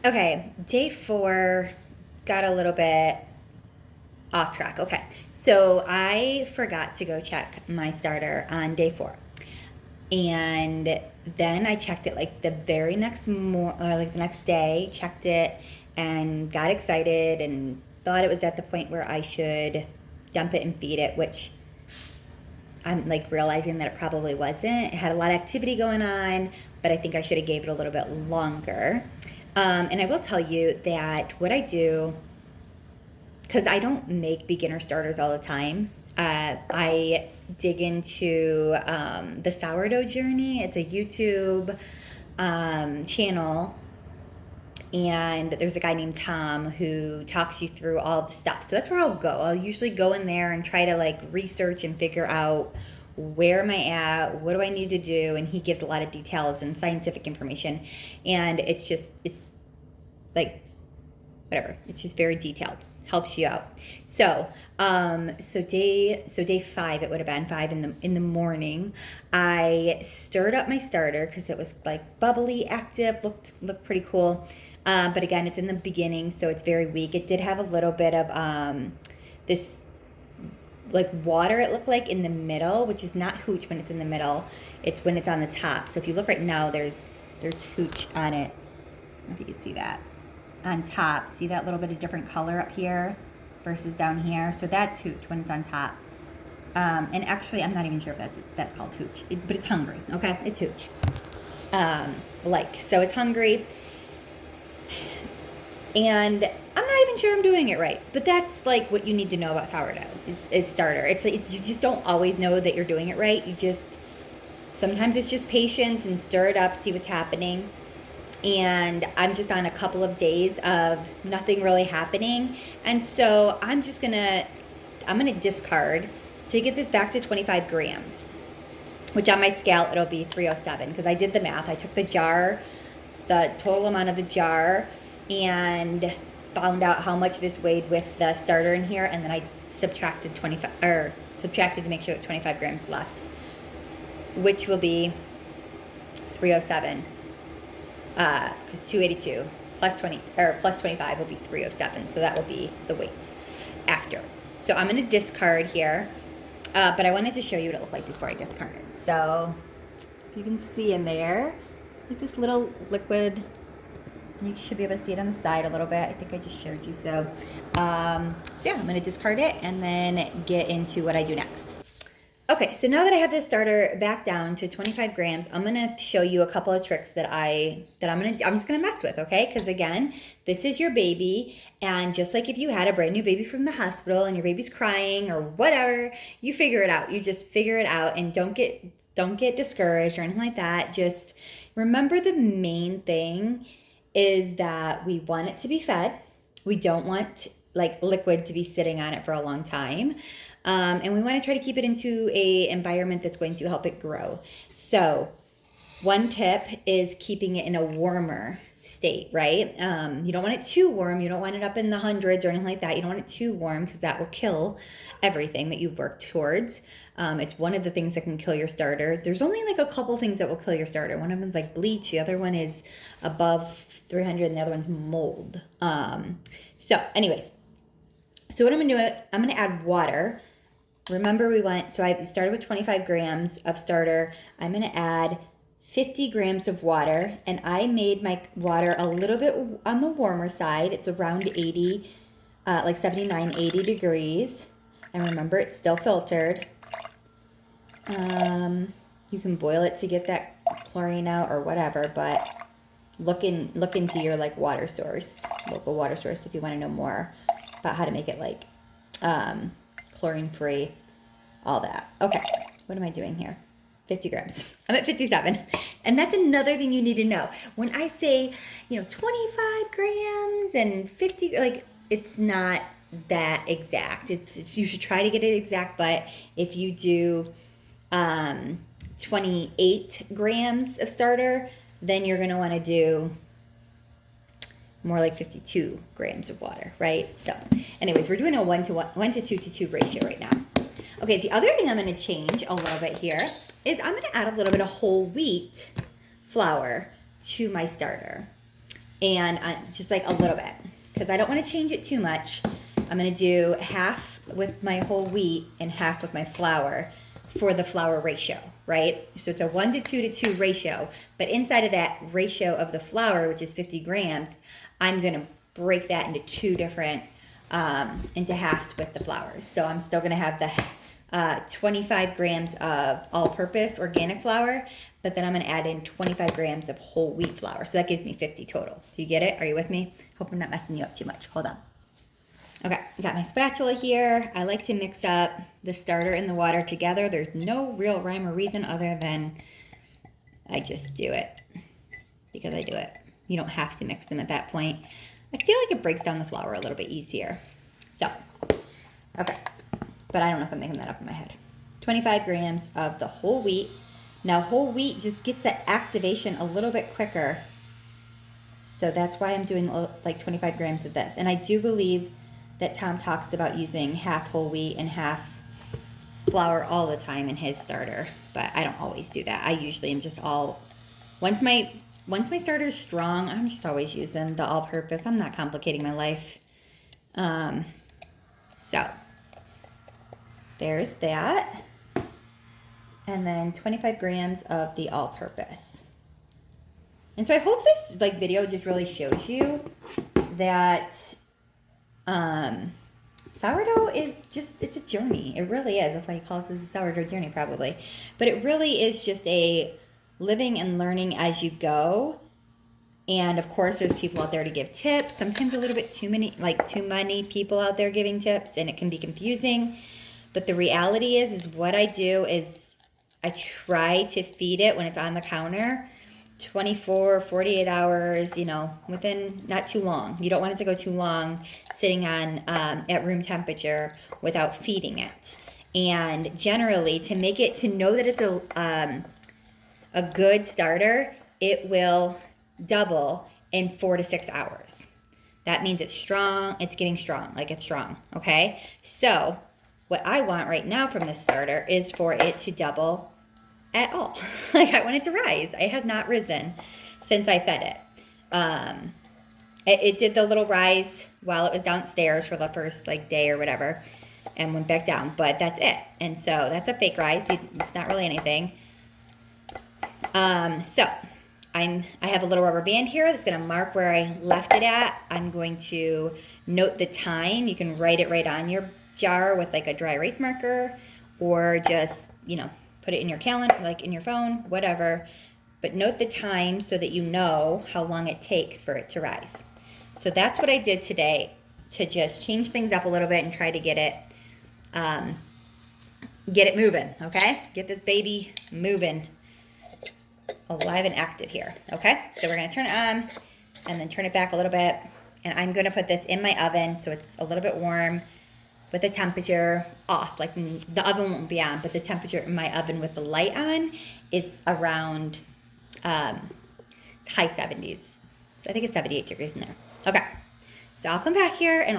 Okay, day 4 got a little bit off track. Okay, so I forgot to go check my starter on day 4. And then I checked it like the very next like the next day, checked it and got excited and thought it was at the point where I should dump it and feed it, which I'm like realizing that it probably wasn't. It had a lot of activity going on, but I think I should have gave it a little bit longer. And I will tell you that what I do, because I don't make beginner starters all the time, I dig into the Sourdough Journey. It's a YouTube channel, and there's a guy named Tom who talks you through all the stuff. So that's where I'll go. I'll usually go in there and try to like research and figure out where am I at, what do I need to do, and he gives a lot of details and scientific information, and it's like whatever. It's just very detailed. Helps you out. So, day 5, it would have been 5 in the morning. I stirred up my starter because it was like bubbly, active, looked pretty cool. But again, it's in the beginning, so it's very weak. It did have a little bit of this like water, it looked like, in the middle, which is not hooch when it's in the middle. It's when it's on the top. So if you look right now, there's hooch on it. I don't know if you can see that on top. See that little bit of different color up here versus down here? So that's hooch when it's on top. And actually, I'm not even sure if that's called hooch, but it's hungry. Okay, it's hooch. So it's hungry, and I'm not even sure I'm doing it right. But that's like what you need to know about sourdough is starter. It's you just don't always know that you're doing it right. Sometimes it's just patience and stir it up, see what's happening. And I'm just on a couple of days of nothing really happening, and so I'm gonna discard to get this back to 25 grams, which on my scale it'll be 307 because I did the math. I took the total amount of the jar, and found out how much this weighed with the starter in here, and then I subtracted to make sure that 25 grams left, which will be 307. Because 282 plus 20 or plus 25 will be 307, so that will be the weight after. So I'm going to discard here, but I wanted to show you what it looked like before I discarded. So you can see in there, like this little liquid. You should be able to see it on the side a little bit. I think I just showed you. So yeah, I'm going to discard it and then get into what I do next. Okay, so now that I have this starter back down to 25 grams, I'm gonna show you a couple of tricks that I'm just gonna mess with, okay? Because again, this is your baby, and just like if you had a brand new baby from the hospital and your baby's crying or whatever, you figure it out. You just figure it out, and don't get discouraged or anything like that. Just remember the main thing is that we want it to be fed. We don't want like liquid to be sitting on it for a long time. And we want to try to keep it into a environment that's going to help it grow. So one tip is keeping it in a warmer state, right? You don't want it too warm. You don't want it up in the hundreds or anything like that. You don't want it too warm because that will kill everything that you've worked towards. It's one of the things that can kill your starter. There's only like a couple things that will kill your starter. One of them's like bleach. The other one is above 300 and the other one's mold. So anyways, so what I'm going to do, I'm going to add water. Remember so I started with 25 grams of starter. I'm going to add 50 grams of water, and I made my water a little bit on the warmer side. It's around 80, like 79, 80 degrees. And remember, it's still filtered. You can boil it to get that chlorine out or whatever, but look into your like local water source if you want to know more about how to make it like chlorine free, all that. Okay, what am I doing here? 50 grams. I'm at 57. And that's another thing you need to know. When I say, 25 grams and 50, like, it's not that exact. You should try to get it exact, but if you do 28 grams of starter, then you're going to want to do more like 52 grams of water, right? So anyways, we're doing a 1 to 2 to 2 ratio right now. Okay, the other thing I'm going to change a little bit here is I'm going to add a little bit of whole wheat flour to my starter. and just like a little bit, because I don't want to change it too much. I'm going to do half with my whole wheat and half with my flour for the flour ratio, right? So it's a 1 to 2 to 2 ratio, but inside of that ratio of the flour, which is 50 grams, I'm going to break that into two different, into halves with the flours. So I'm still going to have the 25 grams of all-purpose organic flour, but then I'm going to add in 25 grams of whole wheat flour. So that gives me 50 total. So you get it? Are you with me? Hope I'm not messing you up too much. Hold on. Okay, got my spatula here. I like to mix up the starter and the water together. There's no real rhyme or reason other than I just do it because I do it. You don't have to mix them at that point. I feel like it breaks down the flour a little bit easier. So, okay, but I don't know if I'm making that up in my head. 25 grams of the whole wheat. Now, whole wheat just gets that activation a little bit quicker. So that's why I'm doing like 25 grams of this. And I do believe that Tom talks about using half whole wheat and half flour all the time in his starter, but I don't always do that. I usually am just all, once my starter is strong, I'm just always using the all-purpose. I'm not complicating my life. So there's that. And then 25 grams of the all-purpose. And so I hope this like video just really shows you that sourdough is just, it's a journey. It really is. That's why he calls this a sourdough journey probably. But it really is just a living and learning as you go. And of course there's people out there to give tips. Sometimes a little bit too many people out there giving tips, and it can be confusing. But the reality is what I do is I try to feed it when it's on the counter 24, 48 hours, you know, within not too long. You don't want it to go too long sitting on at room temperature without feeding it. And generally, to make it, to know that it's a good starter, it will double in 4 to 6 hours. That means it's strong, it's getting strong, like it's strong, okay? So what I want right now from this starter is for it to double at all. Like I want it to rise. It has not risen since I fed it. It did the little rise while it was downstairs for the first like day or whatever and went back down, but that's it. And so that's a fake rise. It's not really anything. So I have a little rubber band here that's going to mark where I left it at. I'm going to note the time. You can write it right on your jar with like a dry erase marker, or just, you know, put it in your calendar, like in your phone, whatever. But note the time so that you know how long it takes for it to rise. So that's what I did today, to just change things up a little bit and try to get it moving, okay? Get this baby moving, alive and active here, okay? So we're gonna turn it on and then turn it back a little bit. And I'm gonna put this in my oven so it's a little bit warm with the temperature off. Like the oven won't be on, but the temperature in my oven with the light on is around high 70s. So I think it's 78 degrees in there. Okay, so I'll come back here and